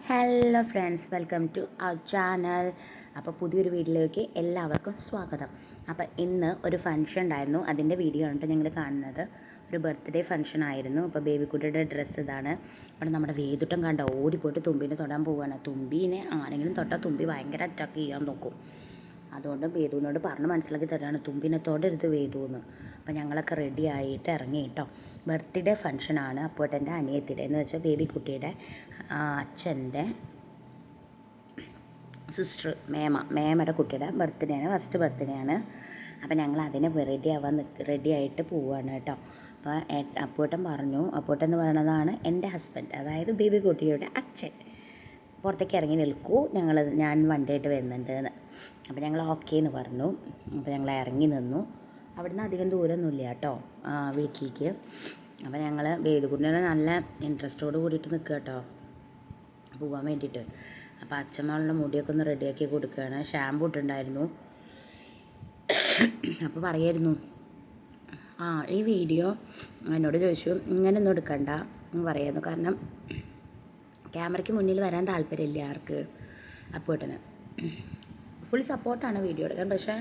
Hello friends, welcome to our channel. അപ്പോൾ പുതിയൊരു വീഡിയോയിലേക്ക് എല്ലാവർക്കും സ്വാഗതം. അപ്പോൾ ഇന്ന് ഒരു ഫംഗ്ഷൻ ഉണ്ടായിരുന്നു, അതിൻ്റെ വീഡിയോ ആണ് കേട്ടോ ഞങ്ങൾ കാണുന്നത്. ഒരു ബർത്ത്ഡേ ഫംഗ്ഷൻ ആയിരുന്നു. അപ്പോൾ ബേബിക്കുട്ടിയുടെ ഡ്രസ്സ് ഇതാണ്. അപ്പോൾ നമ്മുടെ വേദുട്ടം കണ്ട ഓടിപ്പോയിട്ട് തുമ്പീനെ തൊടാൻ പോവുകയാണ്. തുമ്പീനെ ആരെങ്കിലും തൊട്ടാൽ തുമ്പി ഭയങ്കര അറ്റാക്ക് ചെയ്യാൻ നോക്കും. അതുകൊണ്ട് വേദുവിനോട് പറഞ്ഞ് മനസ്സിലാക്കി തരാണ്, തുമ്പിനെ തൊടരുത് വേദു എന്ന്. അപ്പോൾ ഞങ്ങളൊക്കെ റെഡി ആയിട്ട് ഇറങ്ങി കേട്ടോ. ബർത്ത്ഡേ ഫംഗ്ഷനാണ്. അപ്പോട്ടെൻ്റെ അനിയത്തിയുടെ എന്ന് വെച്ചാൽ ബേബിക്കുട്ടിയുടെ അച്ഛൻ്റെ സിസ്റ്റർ മേമയുടെ കുട്ടിയുടെ ബർത്ത്ഡേ ആണ്, ഫസ്റ്റ് ബർത്ത്ഡേ ആണ്. അപ്പോൾ ഞങ്ങൾ അതിന് റെഡി ആയിട്ട് പോവുകയാണ് കേട്ടോ. അപ്പോൾ അപ്പൂട്ടൻ പറഞ്ഞു, അപ്പൂട്ടൻ എന്ന് പറയുന്നതാണ് എൻ്റെ ഹസ്ബൻഡ്, അതായത് ബേബിക്കുട്ടിയുടെ അച്ഛൻ. പുറത്തേക്ക് ഇറങ്ങി നിൽക്കൂ, ഞാൻ വണ്ടിയായിട്ട് വരുന്നുണ്ട് എന്ന്. അപ്പോൾ ഞങ്ങൾ ഓക്കേ എന്ന് പറഞ്ഞു. അപ്പോൾ ഞങ്ങൾ ഇറങ്ങി നിന്നു. അവിടുന്ന് അധികം ദൂരമൊന്നുമില്ല കേട്ടോ വീട്ടിലേക്ക്. അപ്പോൾ ഞങ്ങൾ ബേബിക്കുട്ടിനെ നല്ല ഇൻട്രസ്റ്റോട് കൂടിയിട്ട് നിൽക്കുക കേട്ടോ പോകാൻ വേണ്ടിയിട്ട്. അപ്പോൾ അച്ഛമ്മളുടെ മുടിയൊക്കെ ഒന്ന് റെഡിയാക്കി കൊടുക്കുകയാണ്. ഷാമ്പൂ ഇട്ടുണ്ടായിരുന്നു. അപ്പോൾ പറയായിരുന്നു, ഈ വീഡിയോ എന്നോട് ചോദിച്ചു ഇങ്ങനെയൊന്നും എടുക്കണ്ട എന്ന് പറയായിരുന്നു. കാരണം ക്യാമറയ്ക്ക് മുന്നിൽ വരാൻ താല്പര്യമില്ല ആർക്ക്. അപ്പൂട്ടന് ഫുൾ സപ്പോർട്ടാണ് വീഡിയോ എടുക്കാൻ, പക്ഷേ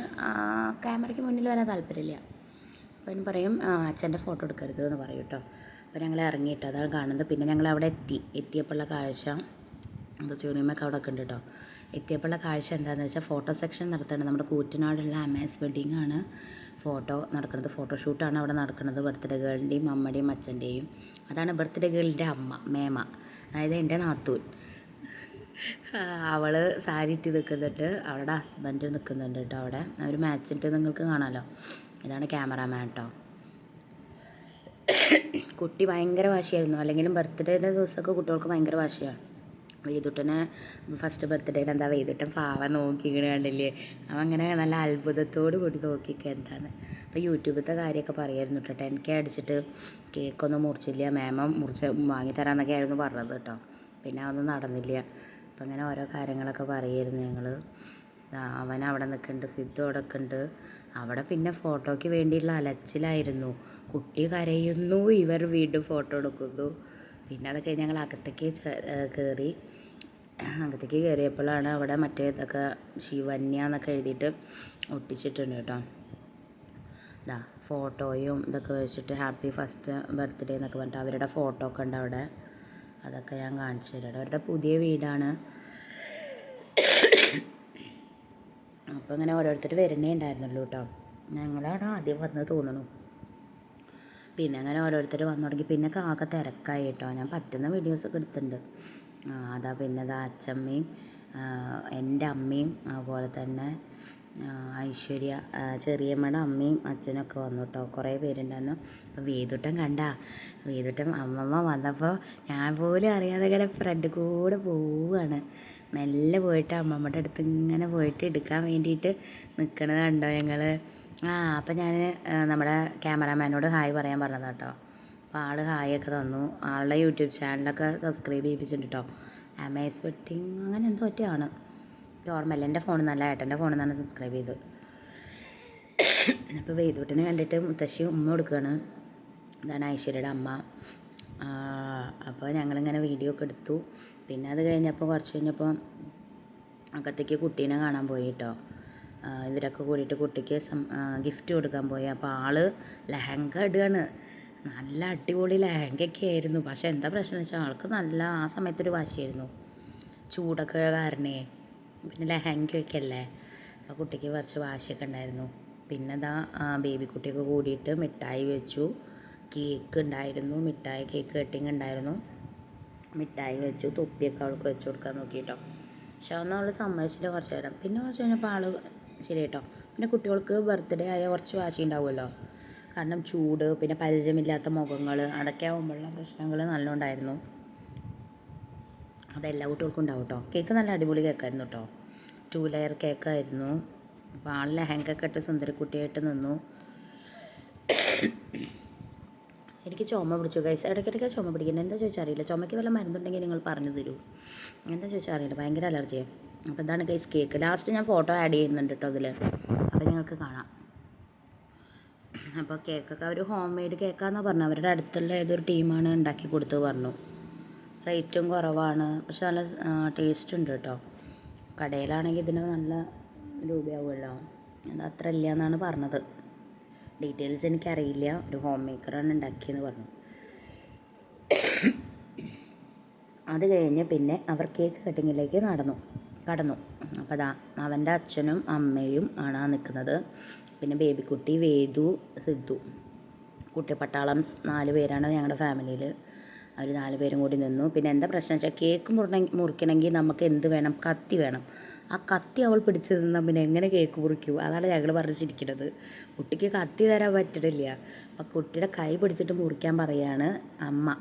ക്യാമറയ്ക്ക് മുന്നിൽ വരാൻ താല്പര്യമില്ല. അപ്പോൾ അതിന് പറയും അച്ഛൻ്റെ ഫോട്ടോ എടുക്കരുത് എന്ന് പറയും കേട്ടോ. അപ്പോൾ ഞങ്ങൾ ഇറങ്ങിയിട്ട് അതാണ് കാണുന്നത്. പിന്നെ ഞങ്ങൾ അവിടെ എത്തിയപ്പോഴുള്ള കാഴ്ച എന്താ, ചെറിയമ്മയൊക്കെ അവിടെ ഒക്കെ ഉണ്ട് കേട്ടോ. എത്തിയപ്പോഴുള്ള കാഴ്ച എന്താണെന്ന് വെച്ചാൽ ഫോട്ടോ സെക്ഷൻ നടത്തുന്നുണ്ട്. നമ്മുടെ കൂറ്റനാടുള്ള അമേസ് വെഡിങ് ആണ് ഫോട്ടോ നടക്കുന്നത്, ഫോട്ടോഷൂട്ടാണ് അവിടെ നടക്കുന്നത്. ബർത്ത്ഡേ ഗേളിൻ്റെയും അമ്മയുടെയും അച്ഛൻ്റെയും. അതാണ് ബർത്ത്ഡേ ഗേളിൻ്റെ അമ്മ മേമ, അതായത് എൻ്റെ നാത്തൂൻ. അവൾ സാരി ഇട്ട് നിൽക്കുന്നുണ്ട്, അവളുടെ ഹസ്ബൻഡ് നിൽക്കുന്നുണ്ട് കേട്ടോ അവിടെ. അവർ മാച്ചിട്ട് നിങ്ങൾക്ക് കാണാമല്ലോ. ഇതാണ് ക്യാമറാമാൻ കേട്ടോ. കുട്ടി ഭയങ്കര വാശിയായിരുന്നു. അല്ലെങ്കിലും ബർത്ത്ഡേയുടെ ദിവസമൊക്കെ കുട്ടികൾക്ക് ഭയങ്കര വാശിയാണ്. വേദുട്ടനെ ഫസ്റ്റ് ബർത്ത്ഡേയിൽ എന്താ വേദുട്ടൻ പാവ നോക്കിക്കണ കണ്ടില്ലേ, അവൻ അങ്ങനെ നല്ല അത്ഭുതത്തോട് കൂടി നോക്കിക്കുക എന്താന്ന്. അപ്പോൾ യൂട്യൂബിലത്തെ കാര്യമൊക്കെ പറയായിരുന്നു കേട്ടോ. 10K അടിച്ചിട്ട് കേക്കൊന്നും മുറിച്ചില്ല, മേമ മുറിച്ച് വാങ്ങിത്തരാമെന്നൊക്കെ ആയിരുന്നു പറഞ്ഞത് കേട്ടോ. പിന്നെ അതൊന്നും നടന്നില്ല. അപ്പം അങ്ങനെ ഓരോ കാര്യങ്ങളൊക്കെ പറയായിരുന്നു ഞങ്ങൾ. അവൻ അവിടെ നിൽക്കുന്നുണ്ട്, സിദ്ധു അവിടെ നിൽക്കുന്നുണ്ട്. അവിടെ പിന്നെ ഫോട്ടോയ്ക്ക് വേണ്ടിയുള്ള അലച്ചിലായിരുന്നു. കുട്ടി കരയുന്നു, ഇവർ വീണ്ടും ഫോട്ടോ എടുക്കുന്നു. പിന്നെ അത് കഴിഞ്ഞ് ഞങ്ങൾ അകത്തേക്ക് കയറി. അകത്തേക്ക് കയറിയപ്പോഴാണ് അവിടെ മറ്റേ ഇതൊക്കെ ശിവന്യ എന്നൊക്കെ എഴുതിയിട്ട് ഒട്ടിച്ചിട്ടുണ്ട് കേട്ടോ. ഇതാ ഫോട്ടോയും ഇതൊക്കെ വെച്ചിട്ട് ഹാപ്പി ഫസ്റ്റ് ബർത്ത്ഡേ എന്നൊക്കെ പറഞ്ഞിട്ട് അവരുടെ ഫോട്ടോ ഒക്കെ ഉണ്ട് അവിടെ. അതൊക്കെ ഞാൻ കാണിച്ചു തരാം. അവരുടെ പുതിയ വീടാണ്. അപ്പോൾ ഇങ്ങനെ ഓരോരുത്തർ വരുന്നേ ഉണ്ടായിരുന്നുള്ളൂ കേട്ടോ. ഞങ്ങളാണ് ആദ്യം വന്നത് തോന്നുന്നു. പിന്നെ അങ്ങനെ ഓരോരുത്തർ വന്നു തുടങ്ങി. പിന്നെ ആകെ തിരക്കായി കേട്ടോ. ഞാൻ പറ്റുന്ന വീഡിയോസൊക്കെ എടുത്തിട്ടുണ്ട്. അതാ പിന്നെ അതാ അച്ഛമ്മയും എൻ്റെ അമ്മയും അതുപോലെ തന്നെ ഐശ്വര്യ ചെറിയമ്മയുടെ അമ്മയും അച്ഛനൊക്കെ വന്നു കേട്ടോ. കുറേ പേരുണ്ടായിരുന്നു. അപ്പോൾ വേദുട്ടൻ അമ്മമ്മ വന്നപ്പോൾ ഞാൻ പോലും അറിയാതെ ഇങ്ങനെ ഫ്രണ്ട് കൂടെ പോവുകയാണ്. മെല്ലെ പോയിട്ട് അമ്മമ്മയുടെ അടുത്ത് ഇങ്ങനെ പോയിട്ട് എടുക്കാൻ വേണ്ടിയിട്ട് നിൽക്കണത് കണ്ടോ ഞങ്ങൾ. അപ്പം ഞാൻ നമ്മുടെ ക്യാമറാമാനോട് ഹായ് പറയാൻ പറഞ്ഞതാണ് കേട്ടോ. അപ്പോൾ ആൾ ഹായൊക്കെ തന്നു. ആളുടെ യൂട്യൂബ് ചാനലൊക്കെ സബ്സ്ക്രൈബ് ചെയ്യിപ്പിച്ചിട്ടുണ്ട് കേട്ടോ. അമേസ് വെഡിങ് അങ്ങനെ എന്തോ ഒറ്റയാണ്, ഓർമ്മയില്ല. എൻ്റെ ഫോണിൽ നിന്നല്ല, ഏട്ടൻ്റെ ഫോണിൽ നിന്നാണ് സബ്സ്ക്രൈബ് ചെയ്ത്. അപ്പോൾ വേദുട്ടിനെ കണ്ടിട്ട് മുത്തശ്ശി ഉമ്മ കൊടുക്കുകയാണ്. ഇതാണ് ഐശ്വര്യയുടെ അമ്മ. അപ്പോൾ ഞങ്ങളിങ്ങനെ വീഡിയോ ഒക്കെ എടുത്തു. പിന്നെ അത് കഴിഞ്ഞപ്പോൾ കുറച്ച് കഴിഞ്ഞപ്പോൾ അകത്തേക്ക് കുട്ടീനെ കാണാൻ പോയി കേട്ടോ. ഇവരൊക്കെ കൂടിയിട്ട് കുട്ടിക്ക് ഗിഫ്റ്റ് കൊടുക്കാൻ പോയി. അപ്പോൾ ആൾ ലെഹങ്ക ഇടുകയാണ്. നല്ല അടിപൊളി ലെഹങ്കയൊക്കെ ആയിരുന്നു. പക്ഷേ എന്താ പ്രശ്നം വെച്ചാൽ ആൾക്ക് നല്ല ആ സമയത്തൊരു വാശിയായിരുന്നു, ചൂടൊക്കെ കാരണേ. പിന്നെ ലെഹങ്കയൊക്കെ അല്ലേ, അപ്പോൾ കുട്ടിക്ക് കുറച്ച് വാശിയൊക്കെ ഉണ്ടായിരുന്നു. പിന്നെ ഇതാ ബേബിക്കുട്ടിയൊക്കെ കൂടിയിട്ട് മിഠായി വെച്ചു, കേക്ക് ഉണ്ടായിരുന്നു, കേക്ക് കട്ടിങ് ഉണ്ടായിരുന്നു. മിഠായി വെച്ചു, തൊപ്പിയൊക്കെ അവൾക്ക് വെച്ച് കൊടുക്കാൻ നോക്കി കേട്ടോ. പക്ഷെ അതൊന്നും അവൾ സമ്മതിച്ചിട്ട് കുറച്ച് നേരം. പിന്നെ കുറച്ച് കഴിഞ്ഞപ്പോൾ ആൾ ശരി കേട്ടോ. പിന്നെ കുട്ടികൾക്ക് ബർത്ത്ഡേ ആയ കുറച്ച് വാശി ഉണ്ടാവുമല്ലോ, കാരണം ചൂട്, പിന്നെ പരിചയമില്ലാത്ത മുഖങ്ങൾ, അതൊക്കെ ആകുമ്പോഴുള്ള പ്രശ്നങ്ങൾ നല്ല ഉണ്ടായിരുന്നു. അതെല്ലാ കുട്ടികൾക്കും ഉണ്ടാവും കേട്ടോ. കേക്ക് നല്ല അടിപൊളി കേക്കായിരുന്നു കേട്ടോ. 2 ലെയർ കേക്കായിരുന്നു. അപ്പോൾ ആൾ ലെഹങ്കൊക്കെ ഇട്ട് സുന്ദരിക്കുട്ടിയായിട്ട് നിന്നു. എനിക്ക് ചുമ പിടിച്ചു ഗൈസ്, ഇടയ്ക്കിടയ്ക്ക് ചുമ പിടിക്കുന്നത്. എന്താ ചോദിച്ചാൽ അറിയില്ല. ചുമയ്ക്ക് വല്ല മരുന്നുണ്ടെങ്കിൽ നിങ്ങൾ പറഞ്ഞു തരൂ. എന്താ ചോദിച്ചാൽ അറിയില്ല, ഭയങ്കര അലർജിയാണ്. അപ്പോൾ ഇതാണ് ഗൈസ് കേക്ക്. ലാസ്റ്റ് ഞാൻ ഫോട്ടോ ആഡ് ചെയ്യുന്നുണ്ട് കേട്ടോ അതിൽ, അപ്പോൾ നിങ്ങൾക്ക് കാണാം. അപ്പോൾ കേക്കൊക്കെ അവർ ഹോം മെയ്ഡ് കേക്കാണെന്നാണ് പറഞ്ഞു. അവരുടെ അടുത്തുള്ള ഏതൊരു ടീമാണ് ഉണ്ടാക്കി കൊടുത്തു പറഞ്ഞു. റേറ്റും കുറവാണ്. പക്ഷെ നല്ല ടേസ്റ്റ് ഉണ്ട് കേട്ടോ. കടയിലാണെങ്കിൽ ഇതിന് നല്ല രൂപയാവുമല്ലോ. അത് അത്ര ഇല്ല എന്നാണ് പറഞ്ഞത്. ഡീറ്റെയിൽസ് എനിക്കറിയില്ല. ഒരു ഹോം മേക്കറാണ് ഉണ്ടാക്കിയെന്ന് പറഞ്ഞു. അത് കഴിഞ്ഞ് പിന്നെ അവർ കേക്ക് കട്ടിങ്ങിലേക്ക് കടന്നു. അപ്പോൾ അതാ അവൻ്റെ അച്ഛനും അമ്മയും ആണ് നിൽക്കുന്നത്. പിന്നെ ബേബിക്കുട്ടി, വേദു, സിദ്ധു, കുട്ടിപ്പട്ടാളം 4 പേരാണ് ഞങ്ങളുടെ ഫാമിലിയിൽ. അവർ 4 പേരും കൂടി നിന്നു. പിന്നെ എന്താ പ്രശ്നം വെച്ചാൽ കേക്ക് മുറിക്കണമെങ്കിൽ നമുക്ക് എന്ത് വേണം? കത്തി വേണം. ആ കത്തി അവൾ പിടിച്ച് നിന്നാൽ പിന്നെ എങ്ങനെ കേക്ക് മുറിക്കും? അതാണ് ഞങ്ങൾ പറഞ്ഞിരിക്കുന്നത്. കുട്ടിക്ക് കത്തി തരാൻ പറ്റണില്ല. അപ്പം കുട്ടിയുടെ കൈ പിടിച്ചിട്ട് മുറിക്കാൻ പറയാണ് അമ്മ.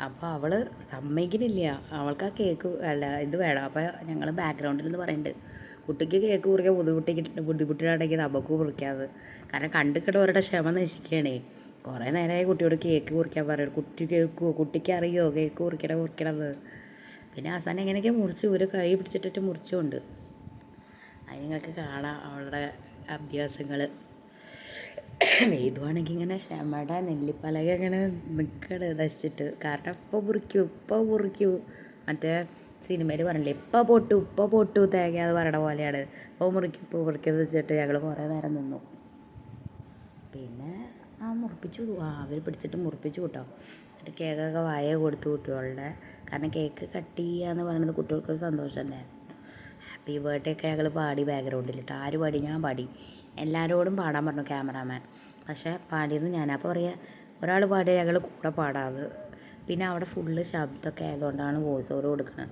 അപ്പോൾ അവൾ സമ്മതിക്കണില്ല. അവൾക്ക് ആ കേക്ക് ഇത് വേണം. അപ്പോൾ ഞങ്ങൾ ബാക്ക്ഗ്രൗണ്ടിൽ നിന്ന് പറയുന്നുണ്ട്, കുട്ടിക്ക് കേക്ക് മുറിക്കാൻ ബുദ്ധിമുട്ടാണെങ്കിൽ നമുക്ക് മുറിക്കാതെ. കാരണം കണ്ടിട്ട് അവരുടെ ക്ഷമ നശിക്കുകയാണേ. കുറേ നേരമായി കുട്ടിയോട് കേക്ക് മുറിക്കാൻ പറയും. കുട്ടിക്ക് അറിയോ കേക്ക് മുറിക്കണമെന്ന്. പിന്നെ അവസാനം എങ്ങനെയൊക്കെ മുറിച്ചു. ഒരു കൈ പിടിച്ചിട്ടിട്ട് മുറിച്ചുകൊണ്ട്. അത് നിങ്ങൾക്ക് കാണാം അവളുടെ അഭ്യാസങ്ങൾ. ഇതുവാണെങ്കിൽ ഇങ്ങനെ ക്ഷമയുടെ നെല്ലിപ്പലക ഇങ്ങനെ നിൽക്കണ നശിച്ചിട്ട്. കാരണം ഇപ്പോൾ മുറിക്കൂ മറ്റേ സിനിമയിൽ പറഞ്ഞില്ലേ, ഇപ്പം പൊട്ടു തേങ്ങ അത് പറയണ പോലെയാണ്. ഇപ്പോൾ മുറിക്കുമെന്ന് വെച്ചിട്ട് ഞങ്ങൾ കുറേ നേരം നിന്നു. പിന്നെ അവർ പിടിച്ചിട്ട് മുറിപ്പിച്ചു കേട്ടോ. എന്നിട്ട് കേക്കൊക്കെ വായ കൊടുത്തു കുട്ടികളുടെ. കാരണം കേക്ക് കട്ട് ചെയ്യുക എന്ന് പറയുന്നത് കുട്ടികൾക്കൊരു സന്തോഷമല്ലേ. ഹാപ്പി ബർത്ത്ഡേ ഒക്കെ ഞങ്ങൾ പാടി ബാക്ക്ഗ്രൗണ്ടിലിട്ട്. ആര് പാടി? ഞാൻ പാടി. എല്ലാവരോടും പാടാൻ പറഞ്ഞു ക്യാമറാമാൻ. പക്ഷേ പാടിയത് ഞാനാ. അപ്പോൾ പറയുക, ഒരാൾ പാടിയ ഞങ്ങൾ കൂടെ പാടാത്. പിന്നെ അവിടെ ഫുള്ള് ശബ്ദമൊക്കെ ആയതുകൊണ്ടാണ് വോയിസ് ഓവർ കൊടുക്കുന്നത്.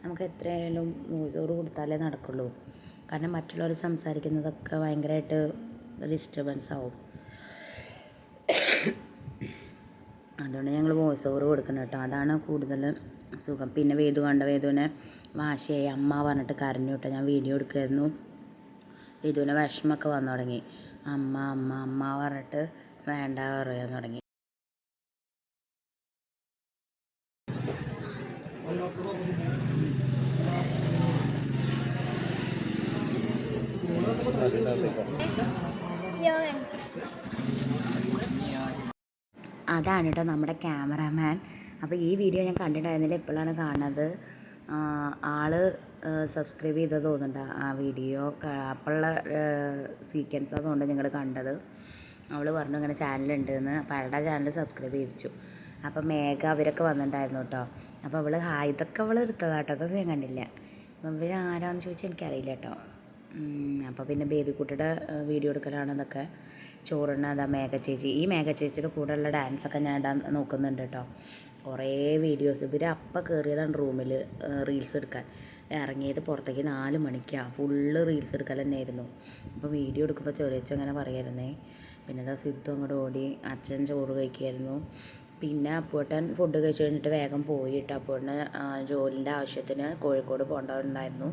നമുക്ക് എത്രയായാലും വോയിസ് ഓവർ കൊടുത്താലേ നടക്കുള്ളൂ. കാരണം മറ്റുള്ളവർ സംസാരിക്കുന്നതൊക്കെ ഭയങ്കരമായിട്ട് ഡിസ്റ്റർബൻസ് ആവും. അതുകൊണ്ട് ഞങ്ങൾ വോയിസ് ഓവർ കൊടുക്കണം കേട്ടോ. അതാണ് കൂടുതൽ സുഖം. പിന്നെ വേദുവിനെ വാശിയായി അമ്മ പറഞ്ഞിട്ട് കരഞ്ഞു കേട്ടോ. ഞാൻ വീഡിയോ എടുക്കുമായിരുന്നു. വേദുവിന് വിഷമമൊക്കെ വന്നു തുടങ്ങി. അമ്മ അമ്മ അമ്മ പറഞ്ഞിട്ട് വേണ്ട പറയാൻ തുടങ്ങി. അതാണ് കേട്ടോ നമ്മുടെ ക്യാമറാമാൻ. അപ്പോൾ ഈ വീഡിയോ ഞാൻ കണ്ടിട്ടുണ്ടായിരുന്നില്ല, ഇപ്പോഴാണ് കാണുന്നത്. ആള് സബ്സ്ക്രൈബ് ചെയ്തത് തോന്നുന്നുണ്ട് ആ വീഡിയോ. അപ്പോഴുള്ള സീക്വൻസ് അതുകൊണ്ട് നിങ്ങൾ കണ്ടത്. അവൾ പറഞ്ഞു ഇങ്ങനെ ചാനലുണ്ടെന്ന്. അപ്പോൾ അവളുടെ ചാനൽ സബ്സ്ക്രൈബ് ചെയ്യിച്ചു. അപ്പോൾ മേഘ അവരൊക്കെ വന്നിട്ടുണ്ടായിരുന്നു കേട്ടോ. അപ്പോൾ അവൾ ഇതൊക്കെ അവൾ എടുത്തതാട്ടോ. അതൊന്നും ഞാൻ കണ്ടില്ല. ഇവർ ആരാന്ന് ചോദിച്ചാൽ എനിക്കറിയില്ല കേട്ടോ. അപ്പോൾ പിന്നെ ബേബിക്കുട്ടിയുടെ വീഡിയോ എടുക്കലാണ് ഇതൊക്കെ. ചോറിന് അതാ മേഘ ചേച്ചി. ഈ മേഘ ചേച്ചിയുടെ കൂടെയുള്ള ഡാൻസൊക്കെ ഞാൻ ഇടാൻ നോക്കുന്നുണ്ട് കേട്ടോ. കുറേ വീഡിയോസ്. ഇവർ അപ്പം കയറിയതാണ് റൂമിൽ റീൽസ് എടുക്കാൻ. ഇറങ്ങിയത് പുറത്തേക്ക് 4 മണിക്കാണ്. ഫുള്ള് റീൽസ് എടുക്കൽ തന്നെയായിരുന്നു. അപ്പോൾ വീഡിയോ എടുക്കുമ്പോൾ ചെറിയച്ച അങ്ങനെ പറയായിരുന്നേ. പിന്നെ എന്താ സിദ്ധു അങ്ങോട്ട് ഓടി. അച്ഛൻ ചോറ് കഴിക്കുമായിരുന്നു. പിന്നെ അപ്പൂട്ടൻ ഫുഡ് കഴിച്ച് കഴിഞ്ഞിട്ട് വേഗം പോയിട്ട് അപ്പൂട്ടന് ജോലിൻ്റെ ആവശ്യത്തിന് കോഴിക്കോട് പോകേണ്ടതുണ്ടായിരുന്നു.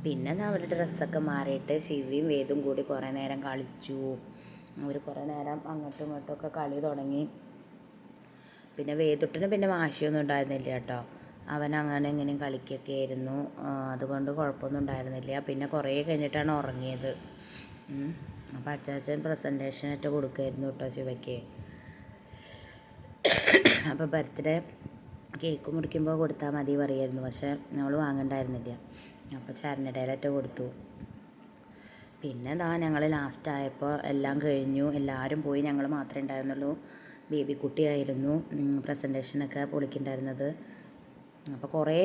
പിന്നെ അവരുടെ ഡ്രസ്സൊക്കെ മാറിയിട്ട് ശിവയും വേദും കൂടി കുറേ നേരം കളിച്ചു. അവർ കുറേ നേരം അങ്ങോട്ടും ഇങ്ങോട്ടുമൊക്കെ കളി തുടങ്ങി. പിന്നെ വേദുട്ടിന് പിന്നെ വാശിയൊന്നും ഉണ്ടായിരുന്നില്ല കേട്ടോ. അവൻ അങ്ങനെ ഇങ്ങനെയും കളിക്കൊക്കെ ആയിരുന്നു. അതുകൊണ്ട് കുഴപ്പമൊന്നും ഉണ്ടായിരുന്നില്ല. പിന്നെ കുറേ കഴിഞ്ഞിട്ടാണ് ഉറങ്ങിയത്. അപ്പോൾ അച്ചാച്ചൻ പ്രസൻറ്റേഷനായിട്ട് കൊടുക്കുമായിരുന്നു കേട്ടോ ശിവയ്ക്ക്. അപ്പോൾ ബർത്ത്ഡേ കേക്ക് മുറിക്കുമ്പോൾ കൊടുത്താൽ മതി പറയുമായിരുന്നു. പക്ഷേ നമ്മൾ വാങ്ങണ്ടായിരുന്നില്ല. അപ്പോൾ ചരനിടയിലായിട്ട് കൊടുത്തു. പിന്നെ ഞങ്ങൾ ലാസ്റ്റ് ആയപ്പോൾ എല്ലാം കഴിഞ്ഞു. എല്ലാവരും പോയി. ഞങ്ങൾ മാത്രമേ ഉണ്ടായിരുന്നുള്ളൂ. ബേബിക്കുട്ടിയായിരുന്നു പ്രസൻറ്റേഷനൊക്കെ പൊളിക്കുന്നുണ്ടായിരുന്നത്. അപ്പോൾ കുറേ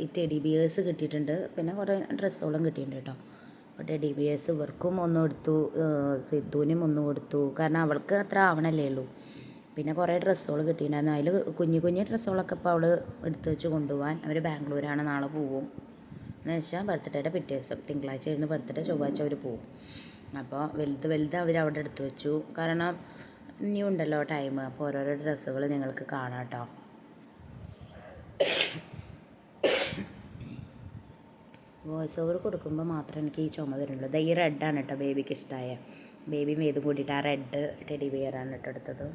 ഈ ടെഡി ബിയേഴ്സ് കിട്ടിയിട്ടുണ്ട്. പിന്നെ കുറേ ഡ്രസ്സുകളും കിട്ടിയിട്ടുണ്ട് കേട്ടോ. അപ്പോൾ ടെഡി ബിയേഴ്സ് ഇവർക്കും ഒന്നും എടുത്തു, സിദ്ധുവിനും ഒന്നും കൊടുത്തു. കാരണം അവൾക്ക് അത്ര ആവണല്ലേ ഉള്ളൂ. പിന്നെ കുറേ ഡ്രസ്സുകൾ കിട്ടിയിട്ടുണ്ടായിരുന്നു. അതിൽ കുഞ്ഞു ഡ്രസ്സുകളൊക്കെ ഇപ്പോൾ അവൾ എടുത്തു വെച്ച് കൊണ്ടുപോകാൻ. അവർ ബാംഗ്ലൂരാണ്, നാളെ പോവും. എന്ന് വെച്ചാൽ ബർത്ത്ഡേയുടെ പിറ്റേ ദിവസം തിങ്കളാഴ്ച ആയിരുന്നു ബർത്ത്ഡേ, ചൊവ്വാഴ്ച അവർ പോവും. അപ്പോൾ വലുത് അവർ അവിടെ എടുത്തു വെച്ചു. കാരണം ഇനിയും ഉണ്ടല്ലോ ടൈം. അപ്പോൾ ഓരോരോ ഡ്രസ്സുകൾ നിങ്ങൾക്ക് കാണാം കേട്ടോ. വോയിസ് ഓവർ കൊടുക്കുമ്പോൾ മാത്രമേ എനിക്ക് ഈ ചുമ വരുന്നുള്ളൂ. ഈ റെഡാണ് കേട്ടോ ബേബിക്ക് ഇഷ്ടമായ. ബേബിയും വേദും കൂടിയിട്ട് ആ റെഡ് ടെഡി ബിയറാണ് കേട്ടോ എടുത്തത്.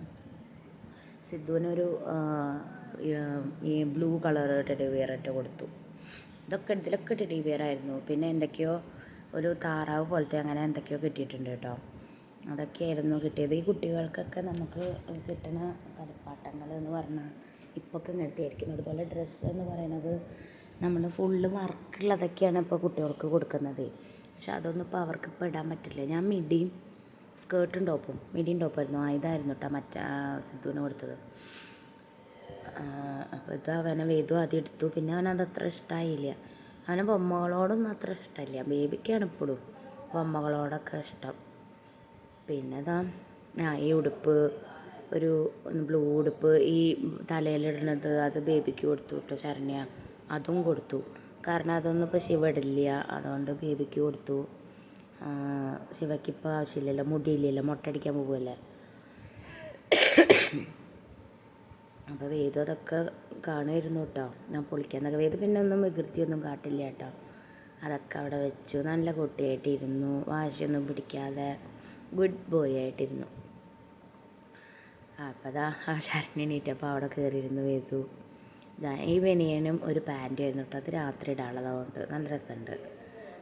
സിദ്ധുവിനൊരു ഈ ബ്ലൂ കളർ ടെഡി ബിയറായിട്ട് കൊടുത്തു. ഇതിലൊക്കെ ടെഡി ബിയറായിരുന്നു. പിന്നെ എന്തൊക്കെയോ ഒരു താറാവ് പോലത്തെ അങ്ങനെ എന്തൊക്കെയോ കിട്ടിയിട്ടുണ്ട് കേട്ടോ. അതൊക്കെയായിരുന്നു കിട്ടിയത്. ഈ കുട്ടികൾക്കൊക്കെ നമുക്ക് കിട്ടുന്ന കളിപ്പാട്ടങ്ങൾ എന്ന് പറഞ്ഞാൽ ഇപ്പൊക്കെ ഇങ്ങനത്തെ ആയിരിക്കും. അതുപോലെ ഡ്രസ്സ് എന്ന് പറയുന്നത് നമ്മൾ ഫുള്ള് വർക്കുള്ളതൊക്കെയാണ് ഇപ്പോൾ കുട്ടികൾക്ക് കൊടുക്കുന്നത്. പക്ഷെ അതൊന്നും ഇപ്പോൾ അവർക്ക് ഇപ്പോൾ ഇടാൻ പറ്റില്ല. ഞാൻ മിഡിയും സ്കേർട്ടും ടോപ്പും മിഡിയും ടോപ്പായിരുന്നു ഇതായിരുന്നു കേട്ടോ മറ്റേ സിദ്ധുവിന് കൊടുത്തത്. അപ്പോൾ ഇത് അവനെ വേദു ആദ്യം എടുത്തു. പിന്നെ അവനത് അത്ര ഇഷ്ടമായില്ല. അവന് ബൊമ്മകളോടൊന്നും അത്ര ഇഷ്ടമില്ല. ബേബിക്കാണ് ഇപ്പോഴും ബൊമ്മകളോടൊക്കെ ഇഷ്ടം. പിന്നെ ഈ ഉടുപ്പ് ഒരു ബ്ലൂ ഉടുപ്പ് ഈ തലയിലിടുന്നത് അത് ബേബിക്ക് കൊടുത്തു കേട്ടോ. ശരണ്യ അതും കൊടുത്തു. കാരണം അതൊന്നും ഇപ്പോൾ ശിവ ഇടില്ല. അതുകൊണ്ട് ബേബിക്ക് കൊടുത്തു. ശിവയ്ക്കിപ്പോൾ ആവശ്യമില്ലല്ലോ, മുടിയില്ലല്ലോ, മുട്ടടിക്കാൻ പോകുമല്ലേ. അപ്പോൾ വേദു അതൊക്കെ കാണുമായിരുന്നു കേട്ടോ. ഞാൻ പൊളിക്കാന്നൊക്കെ. വേദു പിന്നെ ഒന്നും വികൃതിയൊന്നും കാട്ടില്ല കേട്ടോ. അതൊക്കെ അവിടെ വെച്ചു. നല്ല കുട്ടിയായിട്ടിരുന്നു. വാശിയൊന്നും പിടിക്കാതെ ഗുഡ് ബോയ് ആയിട്ടിരുന്നു. അപ്പോൾ ശരണ്യ എണീറ്റപ്പോൾ അവിടെ കയറിയിരുന്നു വേദു. ഈ ബനിയനും ഒരു പാൻറ്റും ആയിരുന്നു കേട്ടോ. അത് രാത്രി ഇടാനുള്ളതുകൊണ്ട് നല്ല രസമുണ്ട്.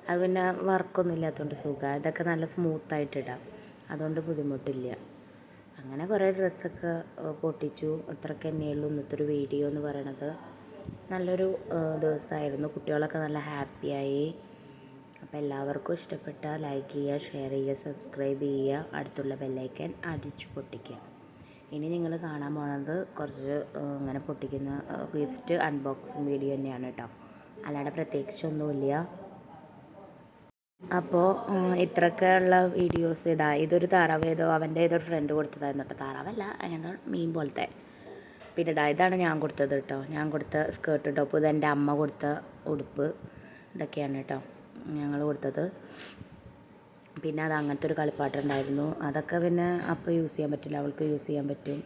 അത് പിന്നെ വർക്കൊന്നും ഇല്ലാത്തതുകൊണ്ട് സുഖമാണ്. ഇതൊക്കെ നല്ല സ്മൂത്തായിട്ട് ഇടാം, അതുകൊണ്ട് ബുദ്ധിമുട്ടില്ല. അങ്ങനെ കുറേ ഡ്രസ്സൊക്കെ പൊട്ടിച്ചു. അത്രയ്ക്ക് തന്നെയുള്ളൂ ഇന്നത്തെ ഒരു വീഡിയോ എന്ന് പറയണത്. നല്ലൊരു ദിവസമായിരുന്നു. കുട്ടികളൊക്കെ നല്ല ഹാപ്പിയായി. അപ്പോൾ എല്ലാവർക്കും ഇഷ്ടപ്പെട്ടാൽ ലൈക്ക് ചെയ്യുക, ഷെയർ ചെയ്യുക, സബ്സ്ക്രൈബ് ചെയ്യുക, അടുത്തുള്ള ബെല്ലൈക്കൻ അടിച്ചു പൊട്ടിക്കുക. ഇനി നിങ്ങൾ കാണാൻ പോണത് കുറച്ച് ഇങ്ങനെ പൊട്ടിക്കുന്ന ഗിഫ്റ്റ് അൺബോക്സിങ് വീഡിയോ തന്നെയാണ് കേട്ടോ. അല്ലാതെ പ്രത്യേകിച്ചൊന്നുമില്ല. അപ്പോൾ ഇത്രയൊക്കെ ഉള്ള വീഡിയോസ് ഇതൊരു താറാവ് അവൻ്റെ ഏതൊരു ഫ്രണ്ട് കൊടുത്തതായിരുന്നു കേട്ടോ. താറാവല്ല, അങ്ങനെ മീൻ പോലത്തെ. പിന്നെ ഇതാണ് ഞാൻ കൊടുത്തത് കേട്ടോ. ഞാൻ കൊടുത്ത സ്കേർട്ട് ടോപ്പ്, ഇതെൻ്റെ അമ്മ കൊടുത്ത ഉടുപ്പ്, ഇതൊക്കെയാണ് കേട്ടോ ഞങ്ങൾ കൊടുത്തത്. പിന്നെ അത് അങ്ങനത്തെ ഒരു കളിപ്പാട്ടം ഉണ്ടായിരുന്നു. അതൊക്കെ പിന്നെ അപ്പോൾ യൂസ് ചെയ്യാൻ പറ്റില്ല, അവൾക്ക് യൂസ് ചെയ്യാൻ പറ്റും.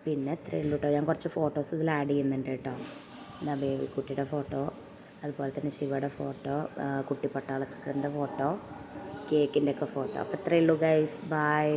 പിന്നെ ഇത്രയേ ഉള്ളൂ കേട്ടോ. ഞാൻ കുറച്ച് ഫോട്ടോസ് ഇതിൽ ആഡ് ചെയ്യുന്നുണ്ട് കേട്ടോ. ബേബിക്കുട്ടിയുടെ ഫോട്ടോ, അതുപോലെ തന്നെ ശിവയുടെ ഫോട്ടോ, കുട്ടി പട്ടാളസ്കറിൻ്റെ ഫോട്ടോ, കേക്കിൻ്റെ ഒക്കെ ഫോട്ടോ. അപ്പോൾ ഇത്രയേ ഉള്ളൂ ഗൈസ്. ബൈ.